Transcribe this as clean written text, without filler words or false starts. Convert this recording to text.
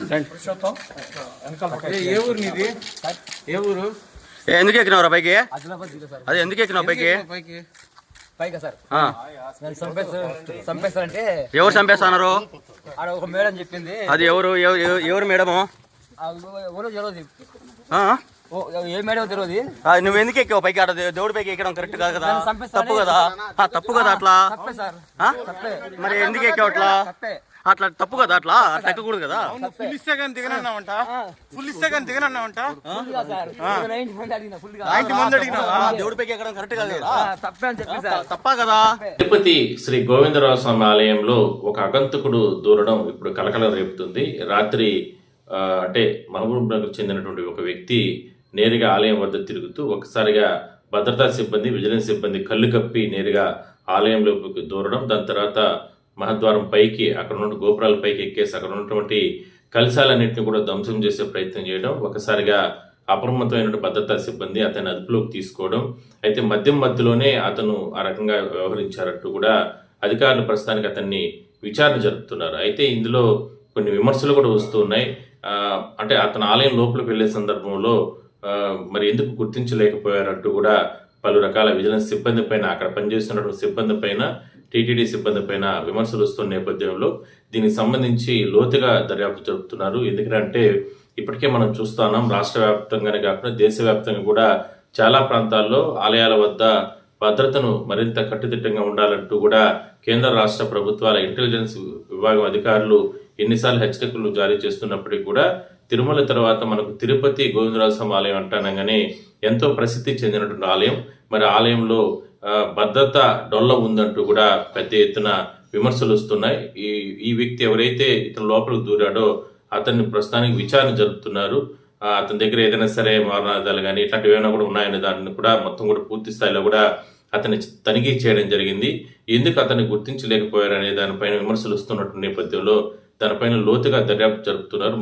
ఏ ఊరు నీది? ఏ ఊరు? ఎందుకు ఎక్కినవరా పైకి? అదే ఎందుకు ఎక్కినావు పైకి? చంపేస్తారంటే ఎవరు చంపేస్తున్నారు? ఒక మేడం చెప్పింది. అది ఎవరు? ఎవరు మేడము? ఏ మేడం తెలియదు. నువ్వు ఎందుకు ఎక్కావు పైకి? అక్కడ దేవుడి పైకి ఎక్కడం కరెక్ట్ కాదు కదా, తప్పు కదా, తప్పు కదా అట్లా. మరి ఎందుకు ఎక్కావు అట్లా? అట్లా తప్పు కదా, అట్లా ఎక్కకూడదు కదా. ఫుల్ ఇస్తే కానీ దిగనన్నావంట. దేవుడి పైకి ఎక్కడం కరెక్ట్ కాదు కదా, తప్పా కదా. తిరుపతి శ్రీ గోవిందరావు స్వామి ఆలయంలో ఒక ఆగంతుకుడు దూరడం ఇప్పుడు కలకలం రేపుతుంది. రాత్రి అంటే మహబూబ్ నగర్ చెందినటువంటి ఒక వ్యక్తి నేరుగా ఆలయం వద్ద తిరుగుతూ ఒకసారిగా భద్రతా సిబ్బంది, విజిలెన్స్ సిబ్బంది కళ్ళు కప్పి నేరుగా ఆలయంలోకి దూరడం, దాని తర్వాత మహద్వారం పైకి అక్కడ ఉన్న గోపురాల పైకి ఎక్కేసి అక్కడ ఉన్నటువంటి కలశాలన్నింటినీ కూడా ధ్వంసం చేసే ప్రయత్నం చేయడం, ఒకసారిగా అప్రమత్తమైన భద్రతా సిబ్బంది అతన్ని అదుపులోకి తీసుకోవడం. అయితే మధ్యలోనే అతను ఆ రకంగా వ్యవహరించారంటూ కూడా అధికారులు ప్రస్తుతానికి అతన్ని విచారణ జరుపుతున్నారు. అయితే ఇందులో కొన్ని విమర్శలు కూడా వస్తూ ఉన్నాయి. అంటే అతను ఆలయం లోపలికి వెళ్లే సందర్భంలో మరి ఎందుకు గుర్తించలేకపోయారంటూ కూడా పలు రకాల విజిలెన్స్ సిబ్బంది పైన, అక్కడ పనిచేస్తున్నటువంటి సిబ్బంది పైన, టీటీడీ సిబ్బంది పైన విమర్శలు వస్తున్న నేపథ్యంలో దీనికి సంబంధించి లోతుగా దర్యాప్తు జరుపుతున్నారు. ఎందుకంటే ఇప్పటికే మనం చూస్తున్నాం, రాష్ట్ర వ్యాప్తంగానే కాకుండా దేశవ్యాప్తంగా కూడా చాలా ప్రాంతాల్లో ఆలయాల వద్ద భద్రతను మరింత కట్టుదిట్టంగా ఉండాలంటూ కూడా కేంద్ర రాష్ట్ర ప్రభుత్వాల ఇంటెలిజెన్స్ విభాగం అధికారులు ఎన్నిసార్లు హెచ్చరికలు జారీ చేస్తున్నప్పటికీ కూడా తిరుమల తర్వాత మనకు తిరుపతి గోవిందరావు స్వామి ఆలయం అంటానగానే ఎంతో ప్రసిద్ధి చెందినటువంటి ఆలయం. మరి ఆలయంలో భద్రత డొల్ల ఉందంటూ కూడా పెద్ద ఎత్తున విమర్శలు వస్తున్నాయి. ఈ వ్యక్తి ఎవరైతే ఇతను లోపలికి దూరాడో అతన్ని ప్రస్తుతానికి విచారణ జరుపుతున్నారు. అతని దగ్గర ఏదైనా సరే మారణాదాలు కానీ ఇట్లాంటివి ఏమైనా కూడా ఉన్నాయనే దాన్ని కూడా మొత్తం కూడా పూర్తి స్థాయిలో కూడా అతన్ని తనిఖీ చేయడం జరిగింది. ఎందుకు అతన్ని గుర్తించలేకపోయారనే దానిపైన విమర్శలు వస్తున్నటువంటి నేపథ్యంలో దానిపైన లోతుగా దర్యాప్తు జరుపుతున్నారు.